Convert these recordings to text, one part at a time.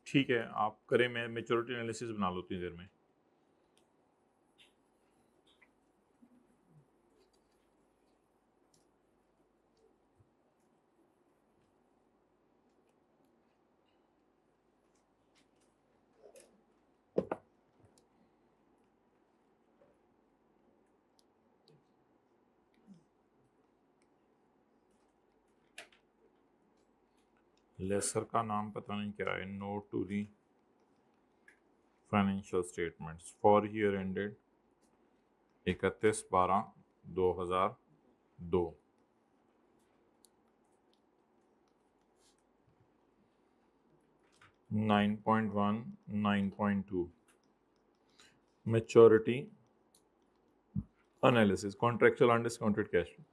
ठीक है, आप करें, मैं मैच्योरिटी एनालिसिस बना लो उतनी देर में। लेसर का नाम पता नहीं क्या है, note to the financial statements for year ended 31/12/2002। Nine 9.1 9.2 maturity analysis, contractual undiscounted cash flow.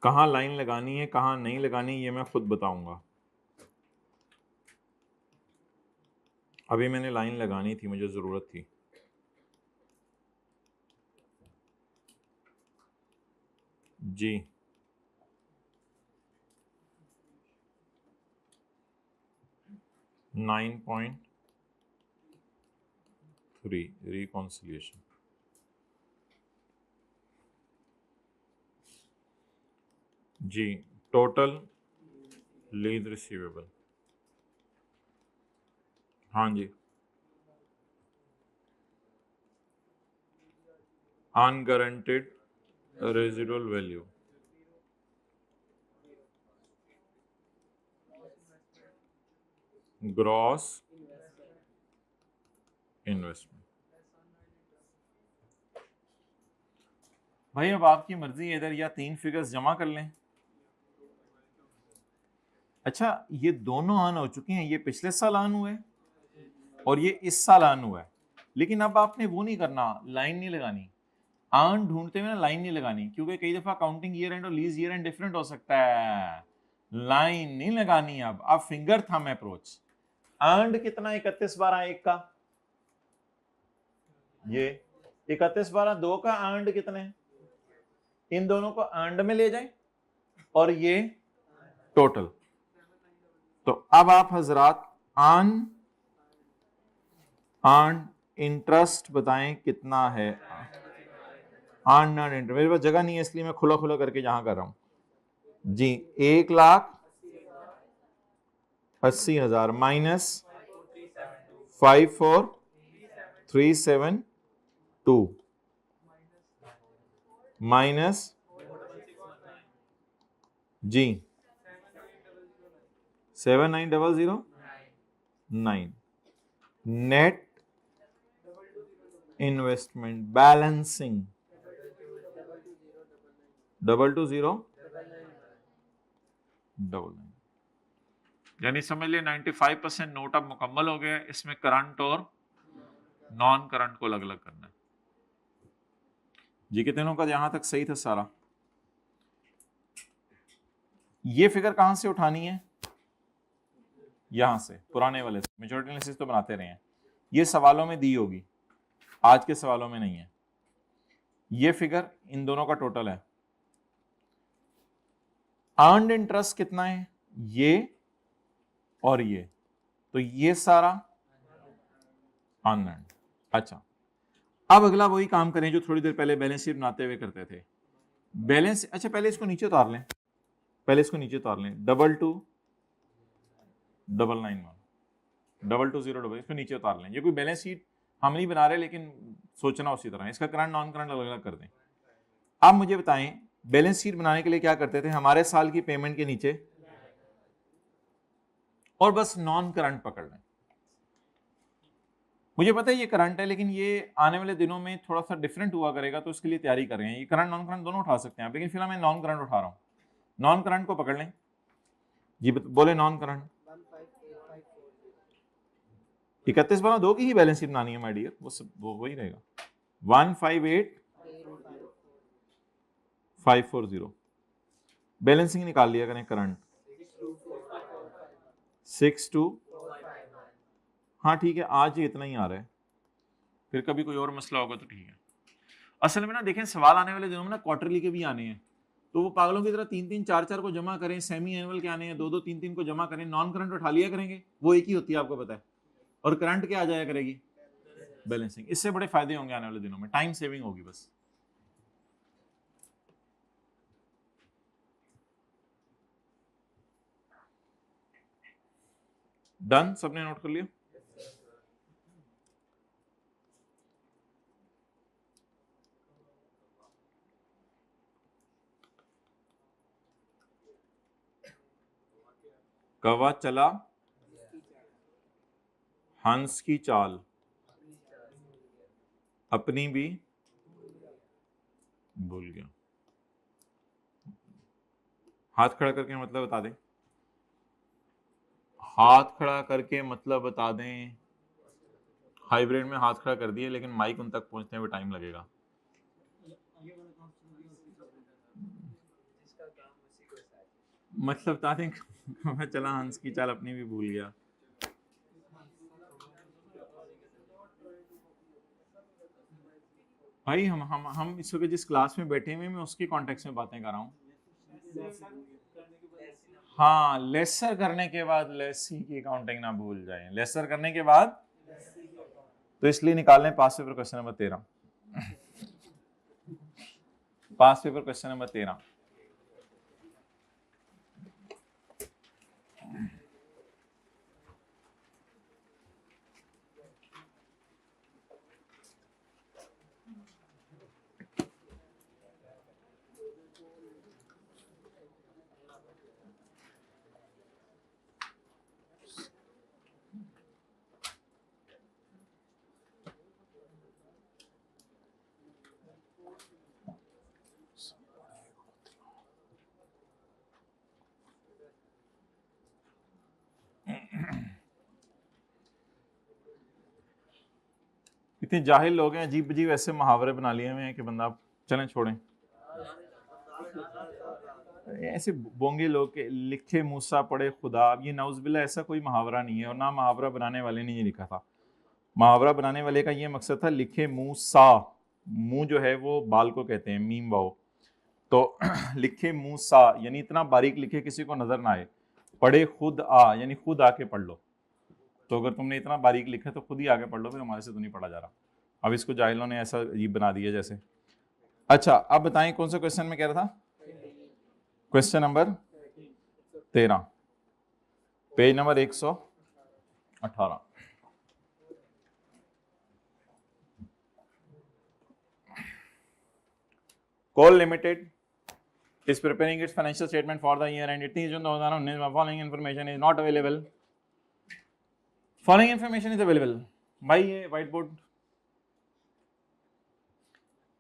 कहाँ लाइन लगानी है कहाँ नहीं लगानी ये मैं खुद बताऊंगा। अभी मैंने लाइन लगानी थी, मुझे जरूरत थी। जी 9.3 रिकॉन्सिलिएशन। जी टोटल लीज रिसीवेबल, हाँ जी, अनगारंटेड रेजिडुअल वैल्यू, ग्रॉस इन्वेस्टमेंट। भाई अब आपकी मर्जी है, इधर या 3 फिगर्स जमा कर लें। अच्छा ये दोनों ऑन हो चुके हैं, ये पिछले साल ऑन हुए और ये इस साल ऑन हुआ है, लेकिन अब आपने वो नहीं करना, लाइन नहीं लगानी, ऑन ढूंढते हुए ना लाइन नहीं लगानी, क्योंकि कई दफा काउंटिंग ईयर एंड और लीज ईयर एंड डिफरेंट हो सकता है। लाइन नहीं लगानी, अब फिंगर थंब अप्रोच। अर्नड कितना 31/12/1 का, ये 31/12/2 का अर्नड कितने, इन दोनों को अर्नड में ले जाए और ये टोटल। तो अब आप हजरात ऑन इंटरेस्ट बताएं कितना है। ऑन इंटरेस्ट, मेरे पास जगह नहीं है इसलिए मैं खुला खुला करके यहां कर रहा हूं जी। 1,80,000 माइनस 54,372 माइनस जी 7,9,009 नेट इन्वेस्टमेंट बैलेंसिंग 22099, यानी समझ लिए 95% नोट अब मुकम्मल हो गया। इसमें करंट और नॉन करंट को अलग अलग करना है जी। कितनों का यहां तक सही था सारा। ये फिगर कहां से उठानी है, यहां से पुराने वाले से, मेजॉरिटी एनालिसिस तो बनाते रहे हैं, ये सवालों में दी होगी, आज के सवालों में नहीं है। ये फिगर इन दोनों का टोटल है। अर्न्ड इंटरेस्ट कितना है, ये और ये, तो ये सारा अनअर्न्ड। अच्छा अब अगला वही काम करें जो थोड़ी देर पहले बैलेंस शीट बनाते हुए करते थे। बैलेंस, अच्छा पहले इसको नीचे उतार लें, पहले इसको नीचे उतार लें, 22,991 इसको नीचे उतार लें। ये कोई बैलेंस शीट हम नहीं बना रहे, लेकिन सोचना उसी तरह है। इसका करंट नॉन करंट अलग अलग कर दें। अब मुझे बताएं बैलेंस शीट बनाने के लिए क्या करते थे, हमारे साल की पेमेंट के नीचे और बस नॉन करंट पकड़ लें। मुझे पता है ये करंट है, लेकिन ये आने वाले दिनों में थोड़ा सा डिफरेंट हुआ करेगा, तो इसके लिए तैयारी कर रहे हैं। ये करंट नॉन करंट दोनों उठा सकते हैं, लेकिन फिलहाल मैं नॉन करंट उठा रहा हूं। नॉन करंट को पकड़ लें जी, बोले नॉन करंट 31/2 की ही बैलेंस शीट बनानी है माय डियर, वो वही रहेगा 158,540। बैलेंसिंग निकाल लिया करें, करंट 62, हाँ ठीक है, आज ये इतना ही आ रहा है, फिर कभी कोई और मसला होगा तो ठीक है। असल में ना देखें, सवाल आने वाले दिनों में ना क्वार्टरली के भी आने हैं, तो वो पागलों की तरह 3-3 4-4 को जमा करें, सेमी एनुअल के आने हैं 2-2 3-3 को जमा करें, नॉन करंट उठा लिया करेंगे, वो एक ही होती है आपको पता है, और करंट क्या आ जाया करेगी, बैलेंसिंग। इससे बड़े फायदे होंगे आने वाले दिनों में, टाइम सेविंग होगी बस। डन, सबने नोट कर लिया? कौवा चला हंस की चाल, अपनी भी भूल गया। हाथ खड़ा करके मतलब बता दें, हाथ खड़ा करके मतलब बता दें। हाइब्रिड में हाथ खड़ा कर दिए, लेकिन माइक उन तक पहुंचने में टाइम लगेगा। मतलब बता दें मैं चला हंस की चाल, अपनी भी भूल गया। भाई हम इस वक्त जिस क्लास में बैठे हुए, मैं उसके कॉन्टेक्स्ट में बातें कर रहा हूँ। हाँ, लेसर करने के बाद लेसी की काउंटिंग ना भूल जाएं, लेसर करने के बाद, तो इसलिए निकाल लें पास पेपर क्वेश्चन नंबर 13। पास पेपर क्वेश्चन नंबर 13। इतने जाहिल लोग हैं, अजीब अजीब ऐसे मुहावरे बना लिए हुए हैं कि बंदा, चलें छोड़ें। ऐसे बोंगे लोग के लिखे मूसा पढ़े खुदा, ये नाउज़बिल्ला ऐसा कोई मुहावरा नहीं है, और ना मुहावरा बनाने वाले ने ये लिखा था। मुहावरा बनाने वाले का ये मकसद था, लिखे मूसा, मुंह जो है वो बाल को कहते हैं, मीम वाओ, तो लिखे मूसा यानी इतना बारीक लिखे किसी को नजर ना आए, पढ़े खुद आ यानी खुद आके पढ़ लो। तो अगर तुमने इतना बारीक लिखा तो खुद ही आगे पढ़ लो, फिर हमारे से तो नहीं पढ़ा जा रहा। अब इसको जाहिलों ने ऐसा अजीब बना दिया जैसे। अच्छा, अब बताएं कौन सा क्वेश्चन में कह रहा था? Question number 13, page number 118। Coal limited is preparing its financial statement for the year and 18 June 2019. Following information is not available. Following information is available. भाई ये व्हाइट बोर्ड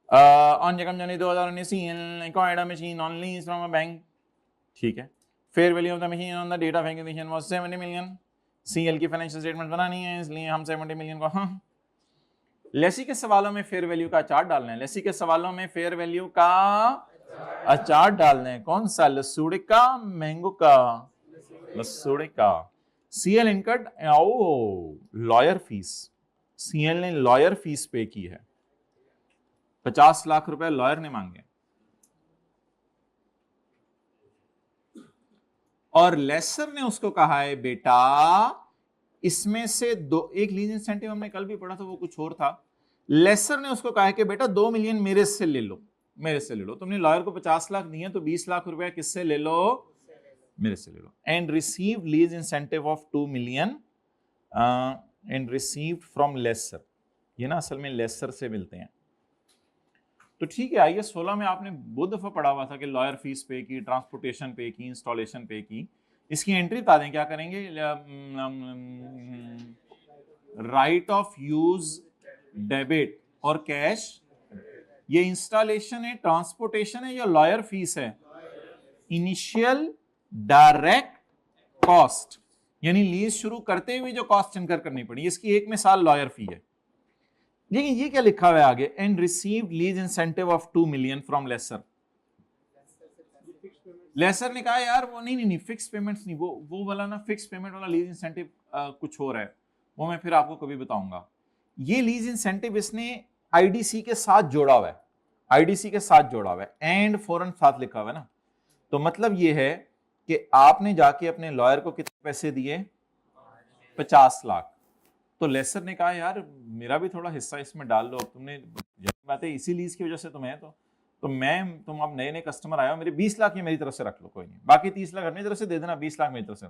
ऑन जकम जानी 2019 CL acquired a machine on lease from a bank. ठीक है, fair value of the machine on the date of acquisition was 70 million. CL की financial statement बनानी है, इसलिए हम 70 मिलियन को, हाँ लेसी के सवालों में फेयर वैल्यू का चार्ट डालना है। लेसी के सवालों में फेयर वैल्यू का अचार डालना है। कौन सा? लसूड़े का, मैंगो का, लसूड़े का। सीएल इनकट लॉयर फीस, सीएल ने लॉयर फीस पे की है, 50 लाख रुपए लॉयर ने मांगे, और लेसर ने उसको कहा है बेटा इसमें से दो, एक लीज इंसेंटिव हमने कल भी पढ़ा था, वो कुछ और था। लेसर ने उसको कहा है कि बेटा 2 मिलियन मेरे से ले लो, मेरे से ले लो। तुमने लॉयर को 50 लाख दिए तो 20 लाख रुपए किससे ले लो? मेरे से ले लो। And receive lease incentive of 2 million and received from lessor, ये ना असल में लेसर से मिलते हैं। तो ठीक है, IAS 16 में आपने बहुत दफा पढ़ा हुआ था कि लॉयर फीस पे की, ट्रांसपोर्टेशन पे की, इंस्टॉलेशन पे की। इसकी एंट्री बता दें क्या करेंगे। राइट ऑफ यूज डेबिट और कैश, ये इंस्टॉलेशन है, ट्रांसपोर्टेशन है या लॉयर फीस है? इनिशियल डायरेक्ट कॉस्ट, यानी लीज शुरू करते हुए जो कॉस्ट इनकर करनी पड़ी, इसकी एक मिसाल लॉयर फी है। लेकिन ये क्या लिखा हुआ है आगे, and received lease incentive of 2 million from lessor. Lessor ने कहा यार वो नहीं फिक्स पेमेंट्स नहीं, वो वाला ना फिक्स पेमेंट वाला लीज इंसेंटिव कुछ हो रहा है, वो मैं फिर आपको कभी बताऊंगा। ये लीज इंसेंटिव इसने आईडीसी के साथ जोड़ा हुआ है, आईडीसी के साथ जोड़ा हुआ है, एंड फॉरन साथ लिखा हुआ है ना। तो मतलब ये है कि आपने जाके अपने लॉयर को कितने पैसे दिए? 50 लाख। तो लेसर ने कहा यार मेरा भी थोड़ा हिस्सा इसमें डाल लो, तुमने बात है इसी लीज की वजह से तुम्हें, तो मैं, तुम अब नए नए कस्टमर आए हो, मेरे 20 लाख ये मेरी तरफ से रख लो, कोई नहीं, बाकी 30 लाख अपनी तरफ से दे देना, 20 लाख मेरी तरफ से।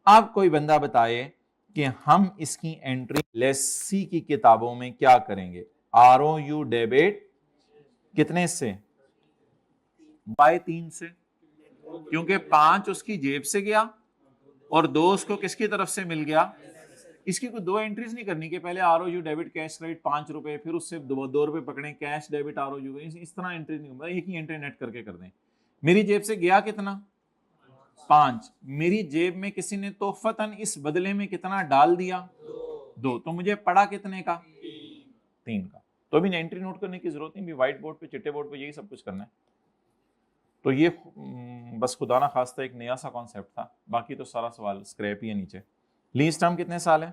आप कोई बंदा बताए कि हम इसकी एंट्री लेसी की किताबों में क्या करेंगे? ROU डेबिट कितने से? बाय 3 से, क्योंकि 5 उसकी जेब से गया और 2 उसको किसकी तरफ से मिल गया? इसकी कोई 2 एंट्रीज नहीं करनी कि पहले ROU डेबिट कैश क्रेडिट 5 रुपए, फिर उससे 2 रुपए पकड़े कैश डेबिट ROU, इस तरह एंट्री नहीं होगा, एक ही एंट्री नेट करके कर दें। मेरी जेब से गया कितना? 5। मेरी जेब में किसी ने तोहफतन इस बदले में कितना डाल दिया? 2। तो मुझे पड़ा कितने का? 3 का। तो अभी एंट्री नोट करने की जरूरत नहीं, व्हाइट बोर्ड पे, चिट्टे बोर्ड पे यही सब कुछ करना है। तो ये बस खुदा ना खास्ता एक नया सा कॉन्सेप्ट था, बाकी तो सारा सवाल स्क्रैप ही है नीचे। लीज टर्म कितने साल है?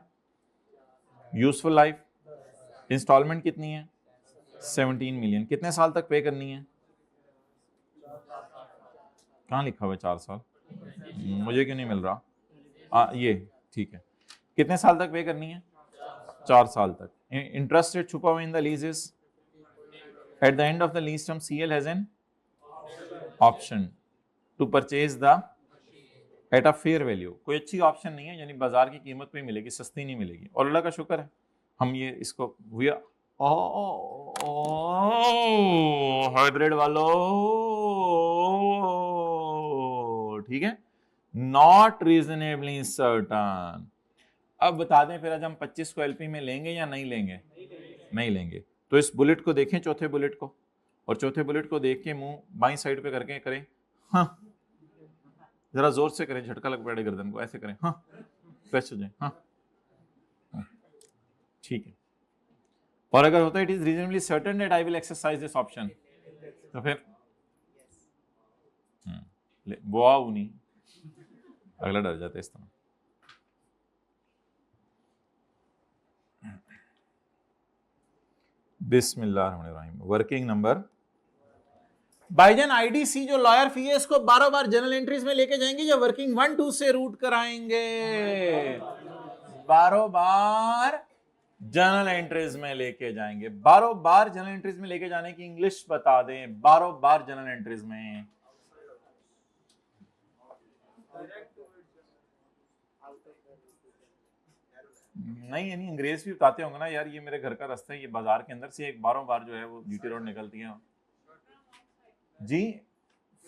यूजफुल लाइफ, इंस्टॉलमेंट कितनी है? 17 मिलियन। कितने साल तक पे करनी है? कहाँ लिखा हुआ है 4 साल? मुझे क्यों नहीं मिल रहा? ये ठीक है। कितने साल तक पे करनी है? 4 साल तक। इंटरेस्ट रेट छुपा हुआ in the leases. At the end of the lease term CL has an option to purchase the at a fair value. कोई अच्छी ऑप्शन नहीं है, यानी बाजार की कीमत पे मिलेगी, सस्ती नहीं मिलेगी। और अल्लाह का शुक्र है हम ये इसको हाइब्रिड वालों, ठीक है, नॉट रीजनेबली सर्टन। अब बता दें फिर आज हम 25 को LP में लेंगे या नहीं लेंगे? नहीं लेंगे। तो इस बुलेट को देखें, चौथे बुलेट को, और चौथे बुलेट को देख के मुंह बाई साइड पे करके करें हाँ, जरा जोर से करें, झटका लग पड़े गर्दन को, ऐसे करें हाँ, फ्रेश हो जाए हाँ, ठीक है। और अगर होता है it is reasonably certain that I will exercise this option, तो फिर वो नहीं, अगला डर जाता है इस तरह। बिस्मिल्लाहिर्रहमानिर्रहीम। वर्किंग नंबर भाईजान, IDC जो लॉयर फी है इसको बार बार जनरल एंट्रीज में लेके जाएंगे या वर्किंग 1-2 से रूट कराएंगे? बारो बार जनरल एंट्रीज में लेके जाएंगे। बारो बार जनरल एंट्रीज में लेके जाने की इंग्लिश बता दें। बारो बार जनरल एंट्रीज में नहीं, यानी अंग्रेज भी बताते होंगे ना यार, ये मेरे घर का रास्ता है, ये बाजार के अंदर से एक बारों बार जो है वो GT रोड निकलती है जी,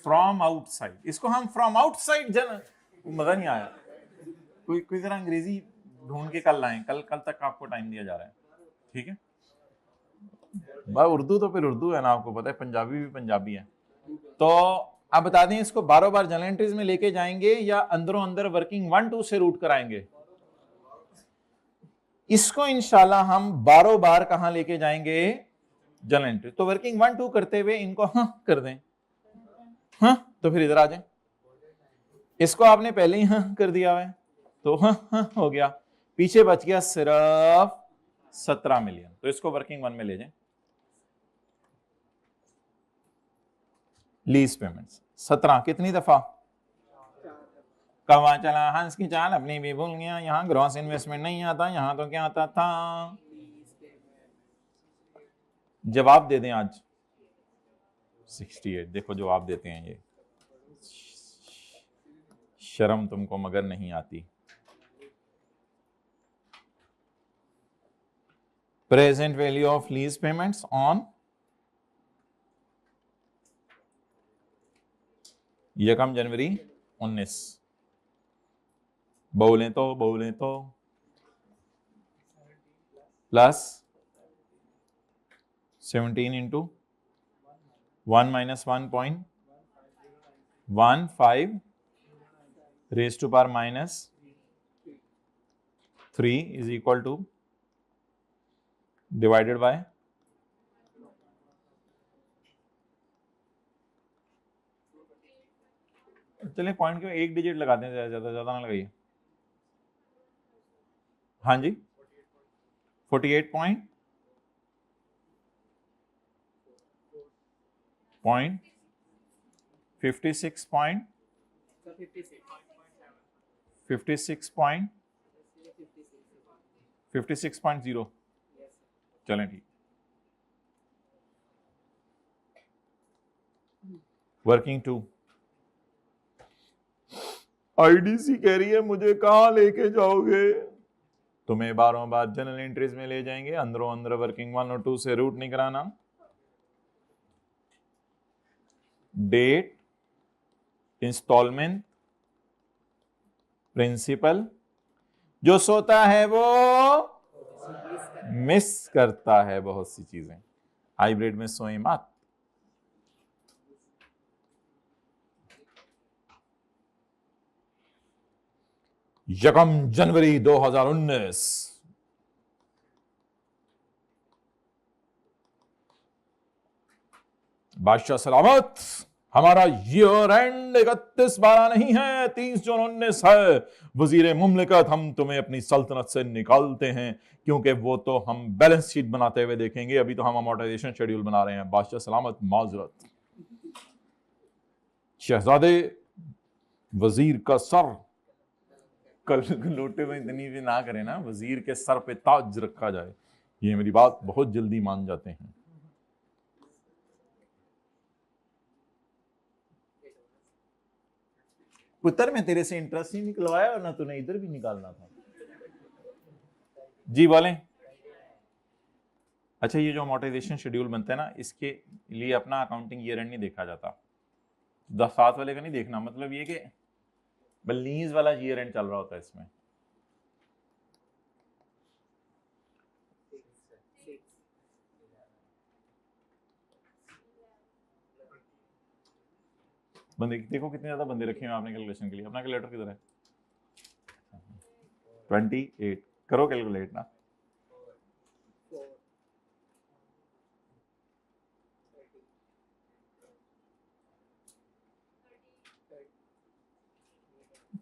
फ्रॉम आउटसाइड। इसको हम फ्रॉम आउटसाइड जन, मजा नहीं आया। कोई जरा अंग्रेजी ढूंढ के कल लाएं, कल तक आपको टाइम दिया जा रहा है, ठीक है। भाई उर्दू तो फिर उर्दू है ना, आपको पता है, पंजाबी भी पंजाबी है। तो आप बता दें इसको बारो बार जनरल एंट्रीज में लेके जाएंगे या अंदरों अंदर वर्किंग 1-2 से रूट कराएंगे? इसको इंशाल्लाह हम बारो बार कहां लेके जाएंगे? General entry. तो वर्किंग 1-2 करते हुए इनको हाँ कर दें, हाँ, तो फिर इधर आ जाए। इसको आपने पहले ही हाँ कर दिया है तो हाँ हाँ हो गया, पीछे बच गया सिर्फ 17 मिलियन। तो इसको वर्किंग 1 में ले जाए। लीज पेमेंट्स 17 कितनी दफा? कवा चला हंस की चाल अपनी भी भूल गया, यहां ग्रॉस इन्वेस्टमेंट नहीं आता, यहां तो क्या आता था? जवाब दे दें आज 68। देखो जवाब देते हैं ये शर्म तुमको मगर नहीं आती। Present value of lease payments on यकम जनवरी 19। बोले तो plus 17 into 1 minus 1.15 raise to power minus 3 is equal to divided by चलिए पॉइंट के एक डिजिट लगाते हैं, ज्यादा ना लगाइए। हाँ जी 48 पॉइंट 56 पॉइंट 56.0 चलें ठीक। वर्किंग 2 आईडीसी कह रही है मुझे कहां लेके जाओगे? तुम्हें बारों बाद जनरल एंट्रीज में ले जाएंगे, अंदरों अंदर वर्किंग 1 और 2 से रूट नहीं कराना। डेट, इंस्टॉलमेंट, प्रिंसिपल, जो सोता है वो मिस करता है बहुत सी चीजें। हाइब्रिड में सोए मत। यकम जनवरी 2019 बादशाह सलामत। हमारा ईयर एंड 31/12 नहीं है, 30 जून 19 है। वजीर मुमलिकत, हम तुम्हें अपनी सल्तनत से निकालते हैं क्योंकि वो तो हम बैलेंस शीट बनाते हुए देखेंगे, अभी तो हम अमोर्टाइजेशन शेड्यूल बना रहे हैं। बादशाह सलामत माजरत। शहजादे वजीर का सर कल लोटे में इतनी भी ना करे ना, वजीर के सर पे ताज रखा जाए, ये मेरी बात बहुत जल्दी मान जाते हैं। पुत्र में तेरे से इंटरेस्ट नहीं निकलवाया और ना तूने इधर भी निकालना था। जी बोलें। अच्छा ये जो अमोर्टाइजेशन शेड्यूल बनता है ना, इसके लिए अपना अकाउंटिंग ईयर एंड नहीं देखा जाता। 10-7 वाले का नहीं देखना, मतलब ये कि लीज वाला ईयर एंड चल रहा होता है इसमें। बंदे देखो कितने ज्यादा बंदे रखे हैं आपने कैलकुलेशन के लिए। अपना कैलकुलेटर किधर है? 28 करो कैलकुलेट ना।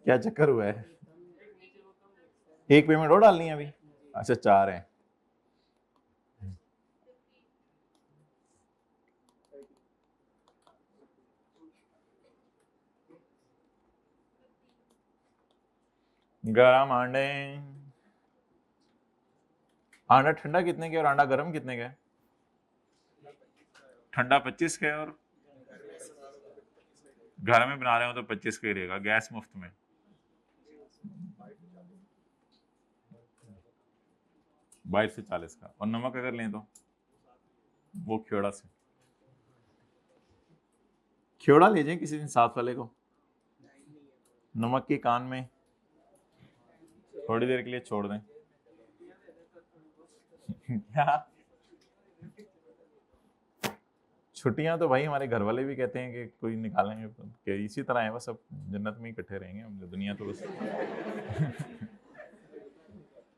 क्या चक्कर हुआ है? एक पेमेंट और डालनी है अभी? अच्छा 4 है। गरम आंडे, आंडा ठंडा कितने के और आंडा गरम कितने का है? ठंडा 25 का है और घर में बना रहे हो तो 25 का ही रहेगा, गैस मुफ्त में। बाहर से 40 का। और नमक अगर लें तो वो खेड़ा से, खेड़ा ले जाए किसी दिन साथ वाले को, नमक के कान में थोड़ी देर के लिए छोड़ दें। क्या छुट्टियां तो भाई हमारे घर वाले भी कहते हैं कि कोई निकालेंगे, कि इसी तरह है बस, सब जन्नत में इकट्ठे रहेंगे हम, दुनिया तो बस।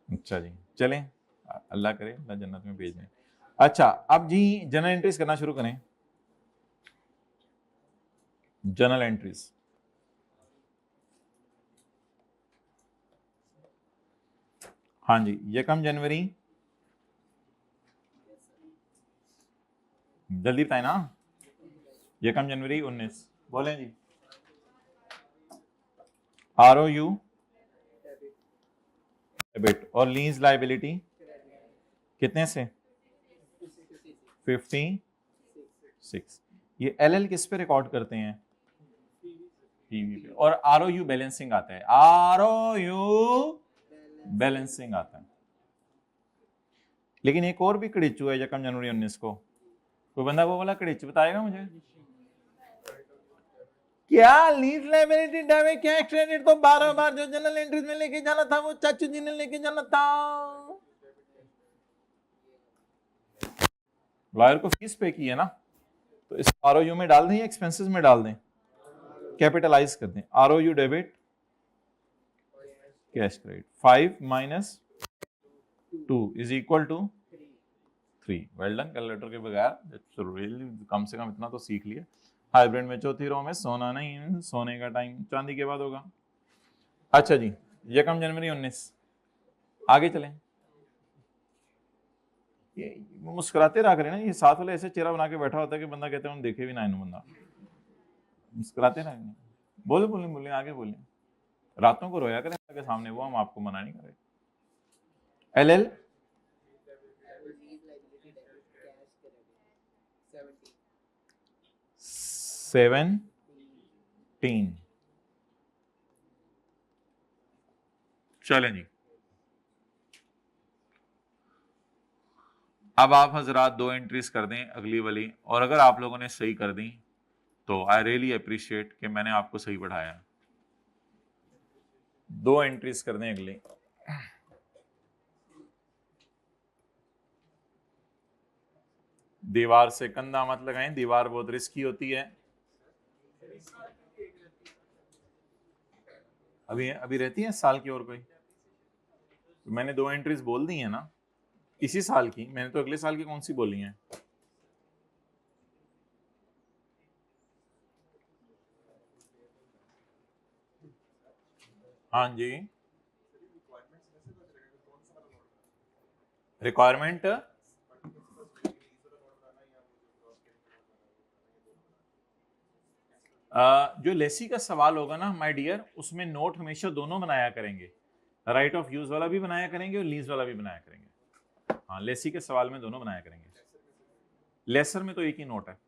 अच्छा जी चलें, अल्लाह करे अल्लाह जन्नत में भेज दें। अच्छा अब जी जनरल एंट्रीज करना शुरू करें। जनरल एंट्रीज हाँ जी, यकम जनवरी, जल्दी बताए ना, यकम जनवरी 19 बोलें जी। ROU डेबिट और लीज लाइबिलिटी कितने से? 56। ये LL किस पे रिकॉर्ड करते हैं? पीवी पे, और आरओयू बैलेंसिंग आता है, आरओयू बैलेंसिंग आता है। लेकिन एक और भी कड़िचू है 1 जनवरी 19 को, कोई बंदा वो वाला कड़िच बताएगा मुझे? क्या लीज लायबिलिटी डैमेज, क्या एक्सटेंडेड तो 12 बार जो जनरल एंट्रीज में लेके जाना था वो चाचू जी ने लेके जाना था। लॉयर को फीस पे की है ना, तो इस आरओयू में डाल दें या एक्सपेंसेस में डाल दें? कैपिटलाइज कर दें। ROU debit cash credit 5 minus 2 is equal to 3। Well done, calculator के बगैर कम से कम इतना तो सीख लिया। हाइब्रिड में चौथी रो में सोना नहीं, सोने का टाइम चांदी के बाद होगा। अच्छा जी, 1 जनवरी 19, आगे चलें। ये मुस्कुराते रहा करें ना, ये साथ वाले ऐसे चेहरा बना के बैठा होता है कि बंदा कहते हैं देखे भी ना इन बंदा, मुस्कुराते रहा। बोले बोले बोले आगे बोले, रातों को रोया करें के सामने, वो हम आपको मना नहीं कर रहे। एल 17 चलें जी। अब आप हजरात 2 एंट्रीज कर दें अगली वाली, और अगर आप लोगों ने सही कर दी तो आई रियली अप्रिशिएट कि मैंने आपको सही पढ़ाया। 2 एंट्रीज कर दें अगली। दीवार से कंधा मत लगाएं, दीवार बहुत रिस्की होती है। अभी रहती है साल की और कोई? तो मैंने 2 एंट्रीज बोल दी है ना इसी साल की, मैंने तो अगले साल की कौन सी बोली है? हाँ जी, रिक्वायरमेंट जो लेसी का सवाल होगा ना माय डियर, उसमें नोट हमेशा दोनों बनाया करेंगे, राइट ऑफ यूज वाला भी बनाया करेंगे और लीज वाला भी बनाया करेंगे। हाँ, लेसी के सवाल में दोनों बनाया करेंगे। लेसर में तो एक ही नोट है,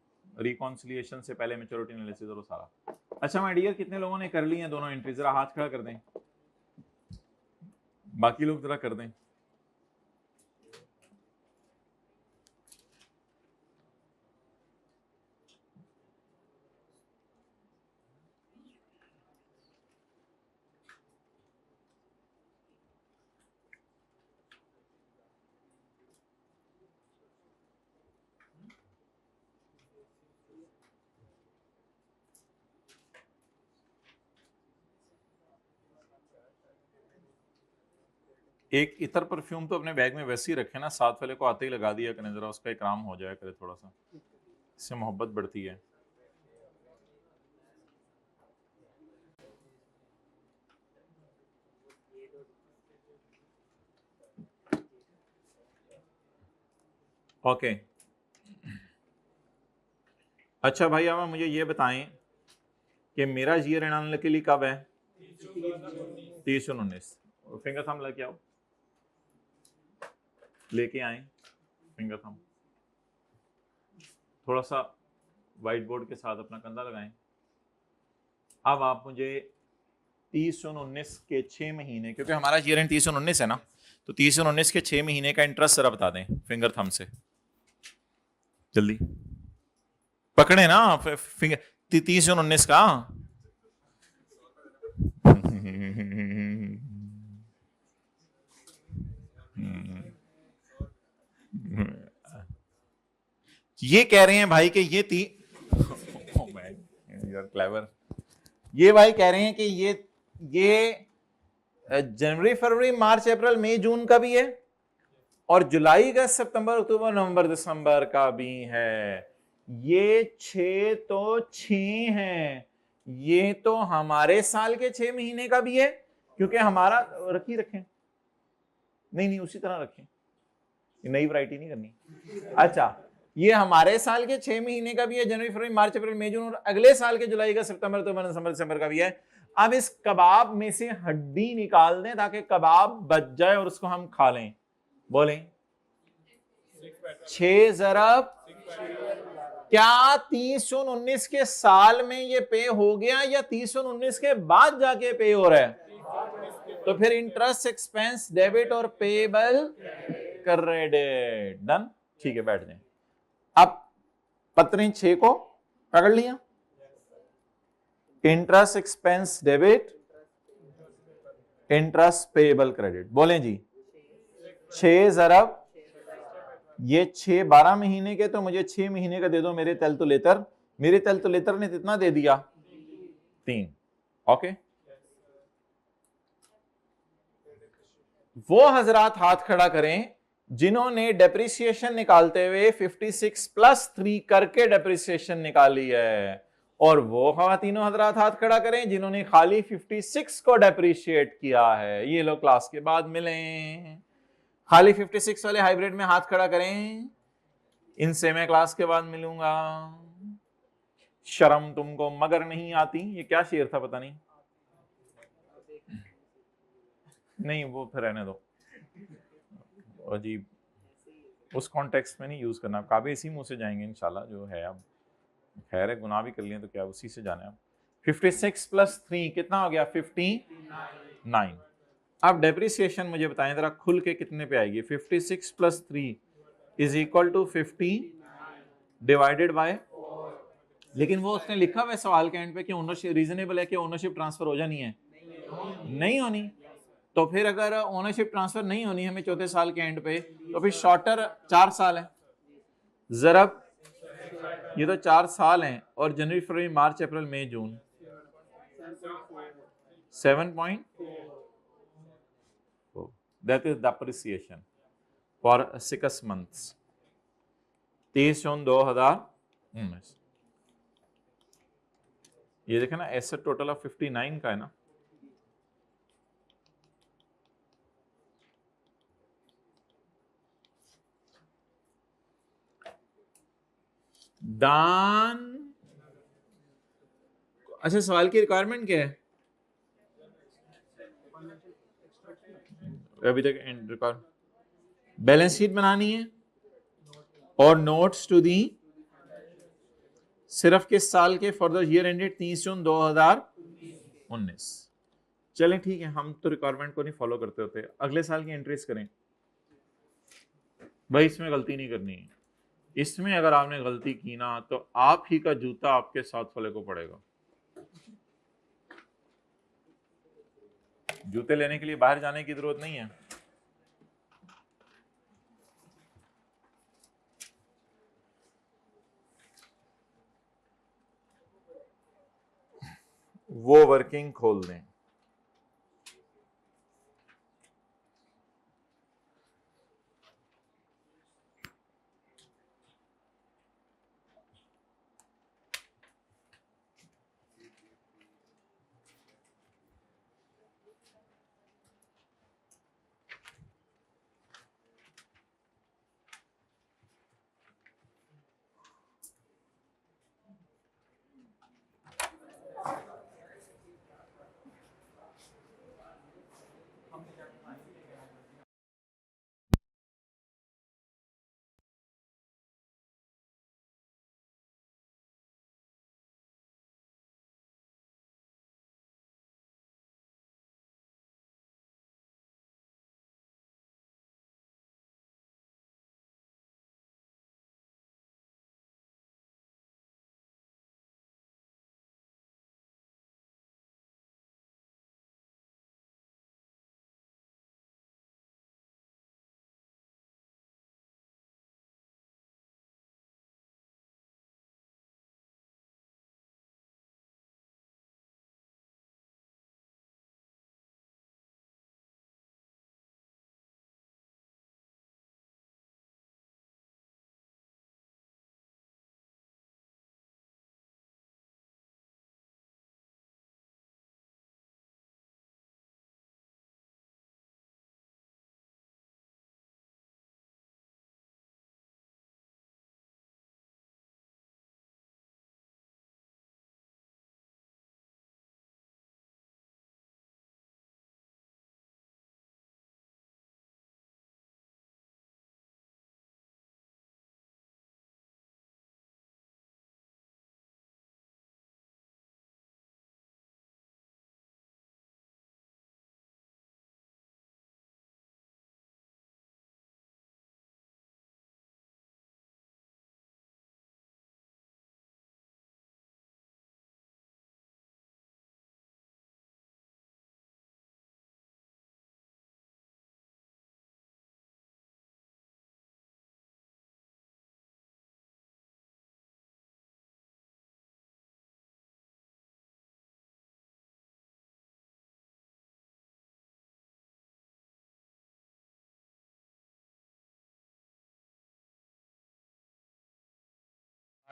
रिकॉन्सिलिएशन से पहले मैच्योरिटी एनालिसिस और सारा। अच्छा माय डियर, कितने लोगों ने कर ली हैं दोनों एंट्री? जरा हाथ खड़ा कर दें, बाकी लोग जरा कर दें। एक इतर परफ्यूम तो अपने बैग में वैसे ही रखे ना, साथ वाले को आते ही लगा दिया करें, जरा उसका इकराम हो जाए करे थोड़ा सा, इससे मोहब्बत बढ़ती है। ओके अच्छा भाई, अब मुझे ये बताएं कि मेरा ईयर एनालिटिकली कब है? 30/19। फिंगर थंब लेके आओ, लेके आए फिंगर थंब, थोड़ा सा व्हाइट बोर्ड के साथ अपना कंधा लगाएं। अब आप मुझे 30/19 के 6 महीने, क्योंकि हमारा ईयर एंड 30/19 है ना, तो 30/19 के 6 महीने का इंटरेस्ट जरा बता दें फिंगर थंब से, जल्दी पकड़े ना फिंगर। 30/19 का ये कह रहे हैं भाई कि ये क्लेवर, ये भाई कह रहे हैं कि ये जनवरी फरवरी मार्च अप्रैल मई जून का भी है, और जुलाई का सितंबर अक्टूबर नवंबर दिसंबर का भी है। ये 6 तो 6 हैं, ये तो हमारे साल के 6 महीने का भी है, क्योंकि हमारा रखें नहीं उसी तरह रखें, नई वैरायटी नहीं करनी। अच्छा, ये हमारे साल के 6 महीने का भी है, जनवरी फरवरी मार्च अप्रैल मई जून, और अगले साल के जुलाई का सितंबर अक्टूबर नवंबर दिसंबर का भी है। अब इस कबाब में से हड्डी निकाल दें ताकि कबाब बच जाए और उसको हम खा लें। बोलें 6 ज़रब क्या 30/6 के साल में ये पे हो गया या 30/6 के बाद जाके पे हो रहा है? तो फिर इंटरेस्ट एक्सपेंस डेबिट और पेबल क्रेडिट। डन, ठीक है, बैठ जाए। अब पत्र 6 को पकड़ लिया, interest expense debit, interest payable credit. बोले जी 6 ज़रब ये 6 12 महीने के, तो मुझे 6 महीने का दे दो मेरे कैलकुलेटर। मेरे कैलकुलेटर ने कितना दे दिया? 3। ओके, वो हजरात हाथ खड़ा करें जिन्होंने डेप्रिसिएशन निकालते हुए 56 + 3 करके डेप्रिसिएशन निकाली है, और वो खवातीनों हजरात हाथ खड़ा करें जिन्होंने खाली 56 को डेप्रिशिएट किया है। ये लोग क्लास के बाद मिलें। खाली 56 वाले हाइब्रिड में हाथ खड़ा करें, इनसे मैं क्लास के बाद मिलूंगा। शर्म तुमको मगर नहीं आती, ये क्या शेर था पता नहीं, नहीं वो फिर रहने दो, अजीब उस कॉन्टेक्स्ट में नहीं यूज करना। काबे इसी मुंह से जाएंगे इंशाल्लाह, जो है अब खैर है, गुनाह भी कर लिए तो क्या, उसी से जाना है। 56 + 3 कितना हो गया? 59। अब डेप्रिसिएशन मुझे बताएं जरा खुल के कितने पे आएगी? 56 + 3 = 50 डिवाइडेड बाय, लेकिन वो उसने लिखा हुआ है सवाल के एंड पे कि ओनरशिप रीजनेबल है कि ओनरशिप ट्रांसफर हो जानी है? नहीं होनी। तो फिर अगर ओनरशिप ट्रांसफर नहीं होनी हमें चौथे साल के एंड पे, तो फिर शॉर्टर 4 साल है। जरब ये तो 4 साल हैं, और जनवरी फरवरी मार्च अप्रैल मई जून 7.4, that is depreciation for 6 months। 23 जून 2019। ये देखे ना, एसेट टोटल ऑफ 59 का है ना। दान, अच्छा सवाल की रिक्वायरमेंट क्या है अभी तक? रिक्वायरमेंट बैलेंस शीट बनानी है और नोट्स टू दी सिर्फ किस साल के? फॉर द ईयर एंडेड 30 जून 2019। चलें ठीक है, हम तो रिक्वायरमेंट को नहीं फॉलो करते होते। अगले साल की एंट्रीज करें भाई, इसमें गलती नहीं करनी है। इसमें अगर आपने गलती की ना तो आप ही का जूता आपके साथ वाले को पड़ेगा। जूते लेने के लिए बाहर जाने की जरूरत नहीं है। वो वर्किंग खोल दें।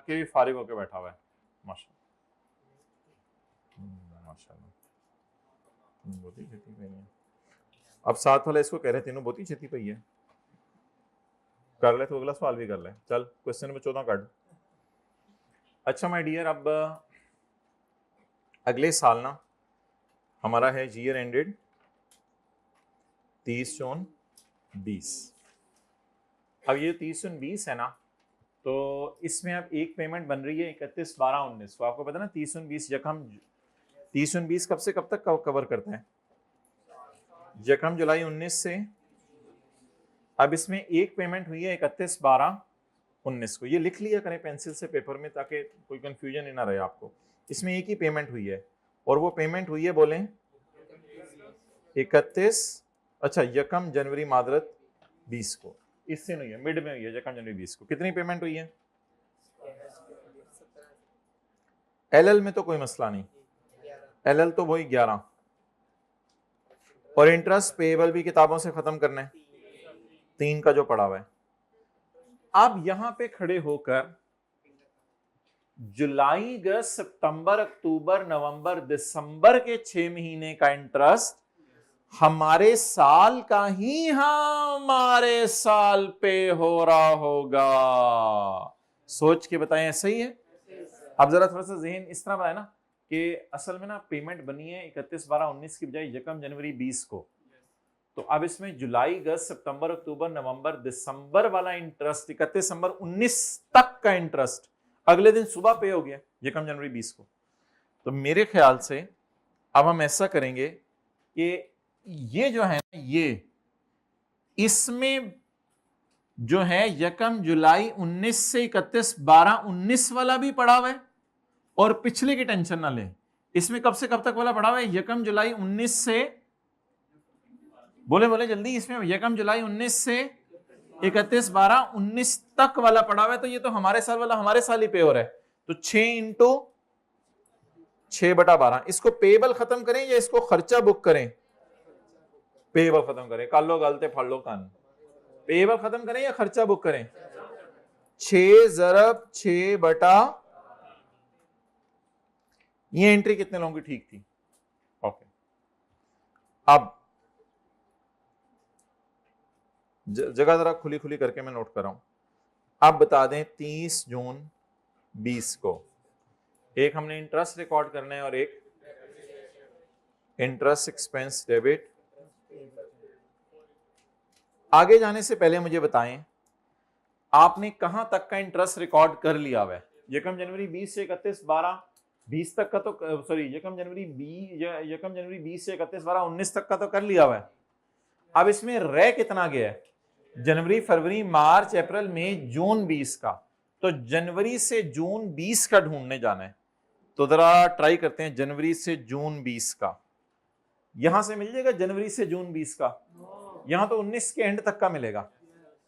के भी फारिग होकर बैठा हुआ है। माशाल्लाह बहुत ही छेती पे है। अब साथ वाला इसको कह रहे तीनों बहुत ही छेती पे है। कर ले तो अगला सवाल भी कर ले। चल क्वेश्चन नंबर 14 काट। अच्छा माय डियर, अब अगले साल ना हमारा है ईयर एंडेड 30 जून 20। अब ये 30 जून 20 है ना, तो इसमें अब एक पेमेंट बन रही है 31/12/19 को। आपको पता ना 30 जून 20 यकम 30 जून 20 कब से कब तक कवर करता है? यकम जुलाई 19 से। अब इसमें एक पेमेंट हुई है 31/12/19 को। ये लिख लिया करें पेंसिल से पेपर में ताकि कोई कंफ्यूजन ही ना रहे आपको। इसमें एक ही पेमेंट हुई है और वो पेमेंट हुई है बोले 31 अच्छा यकम जनवरी मादरत 20 को। इससे नहीं है, मिड में हुई है यकम जनवरी 20 को। कितनी पेमेंट हुई है? एलएल में तो कोई मसला नहीं, एलएल तो वही 11 और इंटरेस्ट पेएबल भी किताबों से खत्म करना है 3 का जो पड़ा हुआ है। अब यहां पे खड़े होकर जुलाई अगस्त सितंबर अक्टूबर नवंबर दिसंबर के 6 महीने का इंटरेस्ट हमारे साल का ही हमारे साल पे हो रहा होगा। सोच के बताएं, सही है? अब जरा थोड़ा सा जहन इस तरह बनाए ना कि असल में ना पेमेंट बनी है 31/12/19 की बजाय यकम जनवरी 20 को। तो अब इसमें जुलाई अगस्त सितंबर अक्टूबर नवंबर दिसंबर वाला इंटरेस्ट 31 दिसंबर 19 तक का इंटरेस्ट अगले दिन सुबह पे हो गया यकम जनवरी 20 को। तो मेरे ख्याल से अब हम ऐसा करेंगे कि ये जो है ये इसमें जो है यकम जुलाई 19 से 31/12/19 वाला भी पड़ा हुआ है और पिछले की टेंशन ना लें। इसमें कब से कब तक वाला पड़ा हुआ है? यकम जुलाई 19 से बोले बोले जल्दी। इसमें यकम जुलाई 19 से 31/12/19 तक वाला पड़ा हुआ है। तो ये तो हमारे साल वाला हमारे साल ही पे हो रहा है। तो 6 इंटू 6/12। इसको पेएबल खत्म करें या इसको खर्चा बुक करें? पेएबल खत्म करें। काल लो गलते फाड़ लो कान। पेएबल खत्म करें या खर्चा बुक करें? 6 ज़रब 6/, ये एंट्री कितने लोगों की ठीक थी? ओके, अब जगह जरा खुली खुली करके मैं नोट कर रहा हूं। अब बता दें 30 जून 20 को एक हमने इंटरेस्ट रिकॉर्ड करना है और एक इंटरेस्ट एक्सपेंस डेबिट। आगे जाने से पहले मुझे बताएं आपने कहां तक का इंटरेस्ट रिकॉर्ड कर लिया हुआ है? यकम जनवरी 20 से 31/12/20 तक का तो सॉरी यकम जनवरी 20 से 31/12/19 तक का तो कर लिया हुआ है। अब इसमें रह कितना गया है? जनवरी फरवरी मार्च अप्रैल मई जून 20 का। तो जनवरी से जून 20 का ढूंढने जाना है। तो जरा ट्राई करते हैं जनवरी से जून 20 का। यहां से मिल जाएगा जनवरी से जून 20 का। यहां तो 19 के एंड तक का मिलेगा,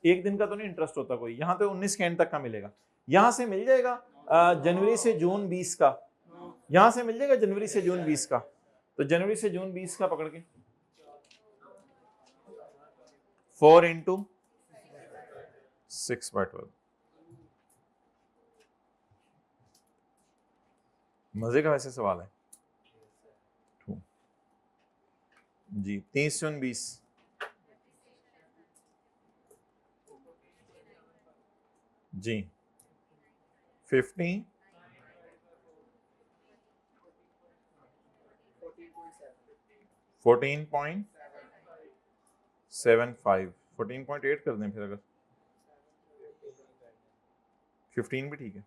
एक दिन का तो नहीं इंटरेस्ट होता कोई। यहां तो 19 के एंड तक का मिलेगा। यहां से मिल जाएगा जनवरी से जून 20 का। यहां से मिल जाएगा जनवरी से जून 20 का। तो जनवरी से जून 20 का पकड़ के 4 इंटू 6/12। मजे का वैसे सवाल है जी। 30 जून 20 जी 50 14.75 14.8 कर दें फिर, अगर 15 भी ठीक है।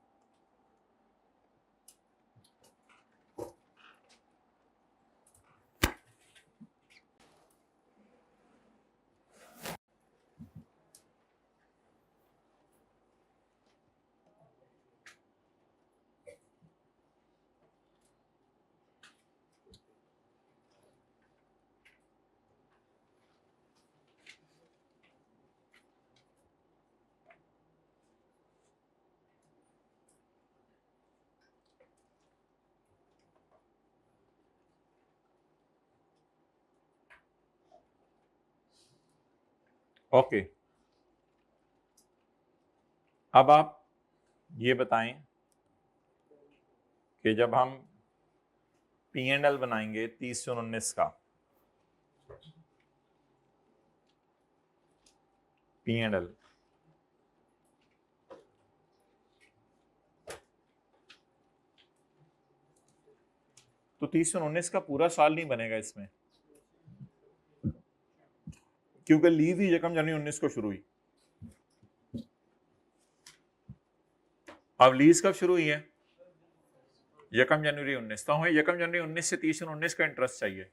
ओके, अब आप ये बताएं कि जब हम P&L बनाएंगे 30 जून 19 का, P&L तो 30 जून 19 का पूरा साल नहीं बनेगा इसमें, क्योंकि लीज ही यकम जनवरी 19 को शुरू हुई। अब लीज कब शुरू हुई है? यकम जनवरी 19। तो हमें यकम जनवरी 19 से 30 जून 19 का इंटरेस्ट चाहिए।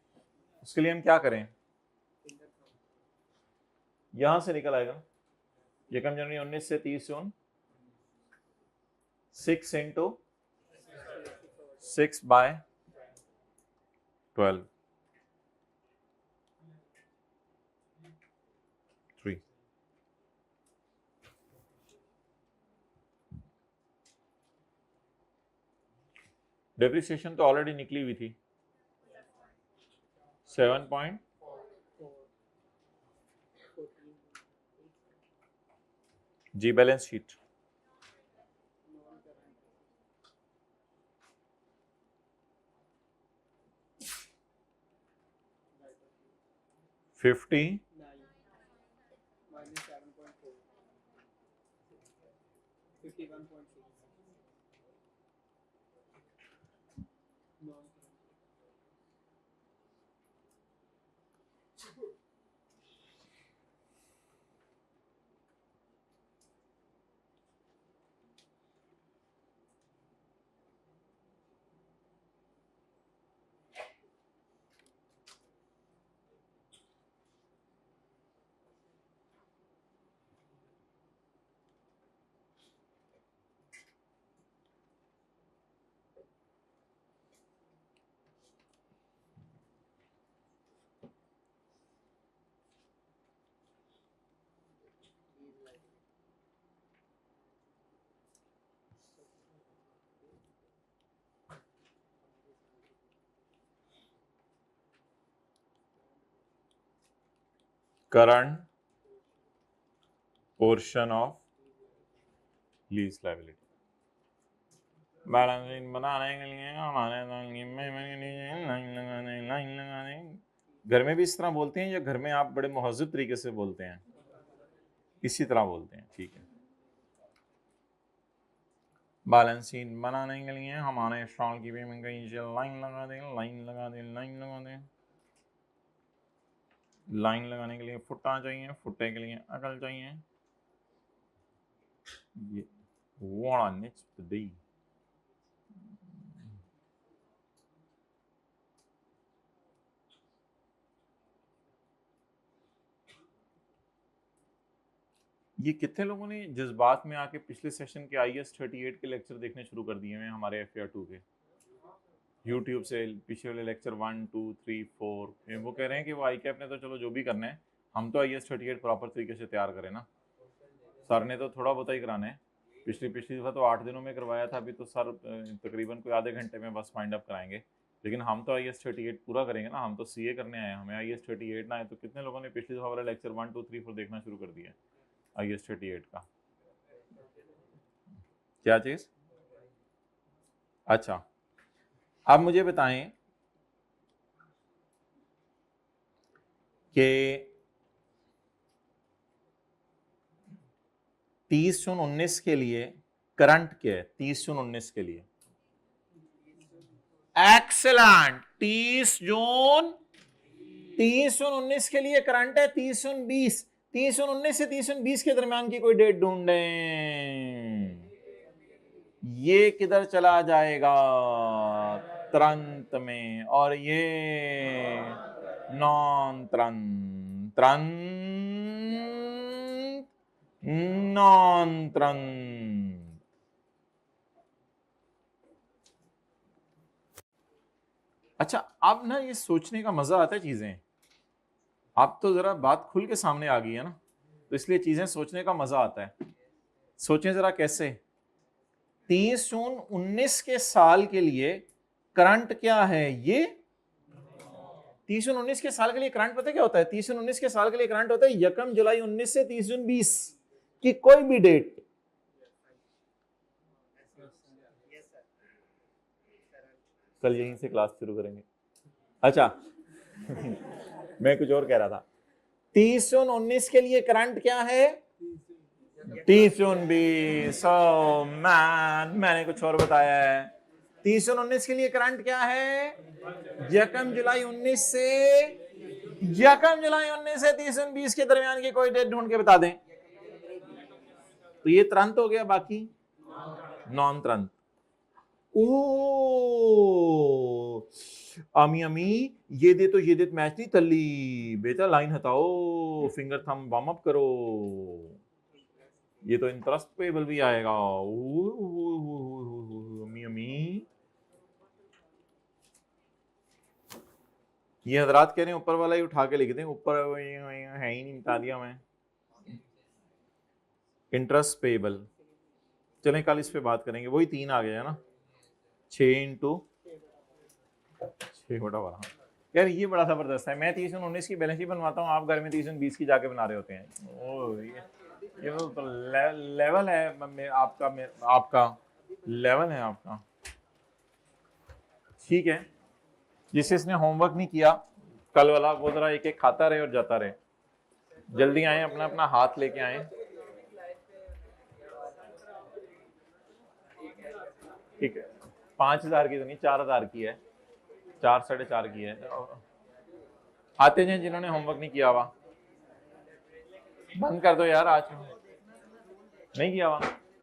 उसके लिए हम क्या करें? यहां से निकल आएगा यकम जनवरी 19 से 30 जून 6 इंटू 6/12 3। डेप्रिसिएशन तो ऑलरेडी निकली हुई थी 7 जी balance sheet. $50 current portion of lease liability। Balance sheet बनाने के लिए हमारे लाइन लगाने, घर में भी इस तरह बोलते हैं या घर में आप बड़े महज़्ज़ब तरीके से बोलते हैं? इसी तरह बोलते हैं, ठीक है। बैलेंस शीट बनाने के लिए हमारे स्टॉल की पेमेंट का लाइन लगा दें, लाइन लगा दें, लाइन लगा दें। लाइन लगाने के लिए फुट्टा चाहिए, फुट्टे के लिए अकल चाहिए। ये वाला नेक्स्ट डे ये कितने लोगों ने जज्बात में आके पिछले सेशन के IAS 38 के लेक्चर देखने शुरू कर दिए हैं हमारे FAR 2 के YouTube से? पिछले वाले लेक्चर 1 2 3 4 वो कह रहे हैं कि वो ICAP ने तो चलो जो भी करना है, हम तो IAS 38 प्रॉपर तरीके से तैयार करें ना। सर ने तो थोड़ा बहुत ही कराना है, पिछली दफ़ा तो 8 दिनों में करवाया था, अभी तो सर तकरीबन कोई आधे घंटे में बस फाइंड अप कराएंगे। लेकिन हम तो IAS 38 पूरा करेंगे ना, हम तो CA करने आए हैं, हमें IAS 38 ना है। तो कितने लोगों ने पिछली दफ़ा वाला लेक्चर 1 2 3 4 देखना शुरू कर दिया IAS 38 का? क्या चीज़? अच्छा, अब मुझे बताएं कि 30 जून 19 के लिए करंट क्या है? 30 जून 19 के लिए एक्सेलेंट। 30 जून 19 के लिए करंट है 30 जून 20। 30 जून 19 से 30 जून 20 के दरमियान की कोई डेट ढूंढें। ये किधर चला जाएगा? तुरंत में। और ये नॉन तुरंत, नॉन तुरंत। अच्छा, अब ना ये सोचने का मजा आता है चीजें। अब तो जरा बात खुल के सामने आ गई है ना, तो इसलिए चीजें सोचने का मजा आता है। सोचें जरा कैसे। 30 जून 19 के साल के लिए करंट क्या है? ये 30 जून 19 के साल के लिए करंट पता क्या होता है? 30 जून 19 के साल के लिए करंट होता है 1 जुलाई 19 से 30 जून 20 की कोई भी डेट। कल यहीं से क्लास शुरू करेंगे। अच्छा मैं कुछ और कह रहा था। 30-19 के लिए करंट क्या है? 30-20। मैंने कुछ और बताया है। 30-19 के लिए करंट क्या है? यकम जुलाई 19 से 30-20 के दरमियान की कोई डेट ढूंढ के बता दें। तो ये तुरंत हो गया, बाकी नॉन तुरंत। ओ अमी अमी ये दे तो मैच नहीं तल्ली बेटा, लाइन हटाओ, फिंगर थंब वार्म अप करो, ये तो इंटरेस्ट पेबल भी आएगा। अमी अमी ये हजरात कह रहे हैं ऊपर वाला ही उठा के लिख दें, ऊपर है ही नहीं, बता दिया मैं। इंटरेस्ट पेबल, चलें कल इस पे बात करेंगे। वही 3 आ गया है ना, 6 × 6/12। यार ये बड़ा जबरदस्त है। मैं 30-19 की बैलेंस शीट बनवाता हूँ, आप घर में 30-20 की जाके बना रहे होते हैं। ओ ये तो लेवल है आपका लेवल है आपका। ठीक है, जिससे इसने होमवर्क नहीं किया कल वाला, वो जरा एक एक खाता रहे और जाता रहे। जल्दी आए, अपना अपना हाथ लेके आए। ठीक है, 5000 की तो नहीं, 4000 की है, 4-4.5 की है। आते हैं जिन्होंने होमवर्क नहीं किया हुआ, बंद कर दो यार, आज नहीं किया हुआ।